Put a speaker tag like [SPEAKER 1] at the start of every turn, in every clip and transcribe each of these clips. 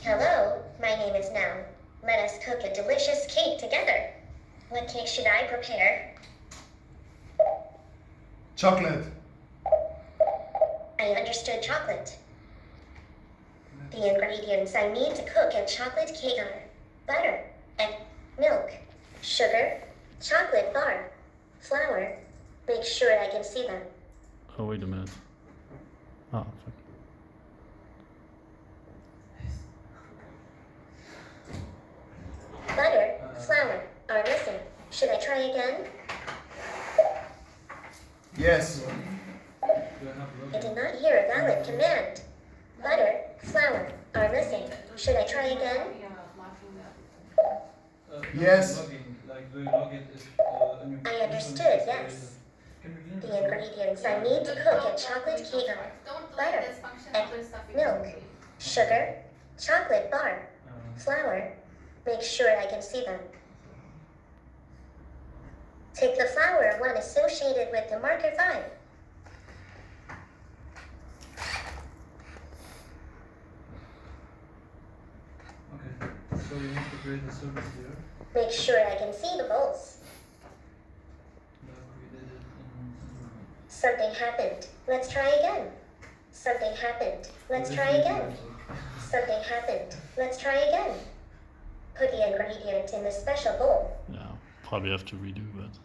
[SPEAKER 1] Hello, my name is Now. Let us cook a delicious cake together. What cake should I prepare?
[SPEAKER 2] Chocolate.
[SPEAKER 1] I understood chocolate. The ingredients I need to cook a chocolate cake are butter, egg, milk, sugar, chocolate bar, flour. Make sure I can see them.
[SPEAKER 3] Oh, wait a minute. Ah, fuck.
[SPEAKER 1] Butter, flour are missing. Should I try again?
[SPEAKER 2] Yes.
[SPEAKER 1] I did not hear a valid command. Butter, flour are missing. Should I try again?
[SPEAKER 2] Yes.
[SPEAKER 1] I understood, yes. The ingredients I need to cook a chocolate cake are butter, egg, milk, sugar, chocolate bar, flour. Make sure I can see them. Take the flour one associated with the marker 5.
[SPEAKER 4] Okay, so we need to create a surface here.
[SPEAKER 1] Make sure I can see the bowls.
[SPEAKER 4] We did it in
[SPEAKER 1] Something happened. Let's try again. Something happened. Let's try again. Something happened. Let's try again. Put the ingredient in the special bowl.
[SPEAKER 3] Yeah, probably have to redo that.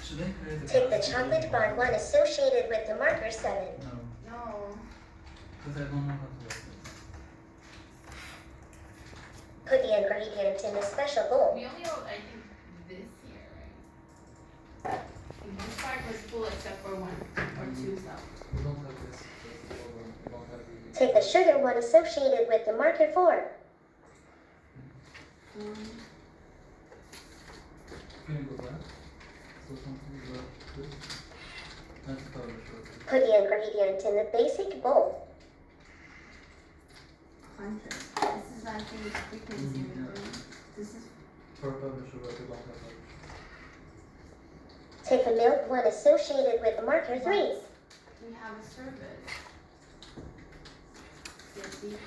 [SPEAKER 4] Should I create a
[SPEAKER 1] Take the chocolate bar one associated with the marker 7.
[SPEAKER 4] No, because I don't know how to work it.
[SPEAKER 1] Put the ingredient in the special bowl.
[SPEAKER 5] We only wrote, I think, this here, right? And this part was full except for 1 or 2 cells.
[SPEAKER 4] We don't have this. That's the problem. We don't have the.
[SPEAKER 1] Take the sugar one associated with the marker 4.
[SPEAKER 4] Can you go back? So something about this. That's the powder sugar.
[SPEAKER 1] Put the ingredient in the basic bowl.
[SPEAKER 5] This is, I think, frequency.
[SPEAKER 4] Yeah.
[SPEAKER 5] This is
[SPEAKER 4] For powder sugar, we don't have powder sugar.
[SPEAKER 1] Take the milk one associated with the marker 3.
[SPEAKER 5] we have a service. Yes, we put-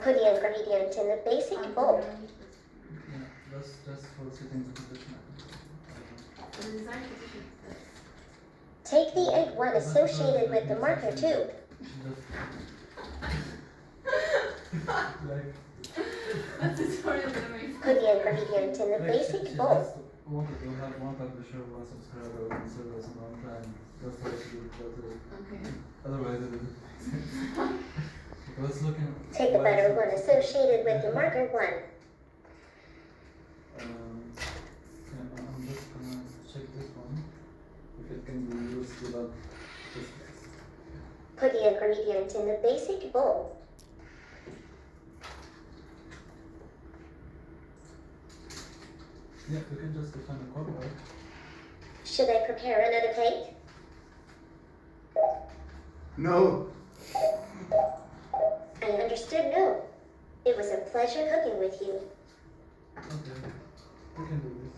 [SPEAKER 1] Put the ingredient in the basic bowl.
[SPEAKER 4] Yeah, that's for setting the position.
[SPEAKER 5] The design position is this.
[SPEAKER 1] Take the egg one associated with the marker 2.
[SPEAKER 4] Just like.
[SPEAKER 5] That's tutorial memory.
[SPEAKER 1] Put the ingredient in the basic bowl.
[SPEAKER 4] Wanted to have one publisher, one subscriber, one service, and one time. That's what I should do.
[SPEAKER 5] Okay.
[SPEAKER 4] Otherwise, it is. Let's look at.
[SPEAKER 1] Take the butter one associated with the marker 1.
[SPEAKER 4] Yeah, I'm just gonna check this one. If it can be used without this.
[SPEAKER 1] Put the ingredient in the basic bowl.
[SPEAKER 4] Yeah, you can just define a code, right?
[SPEAKER 1] Should I prepare another cake?
[SPEAKER 2] No.
[SPEAKER 1] I understood no. It was a pleasure cooking with you.
[SPEAKER 4] Okay, we can do this.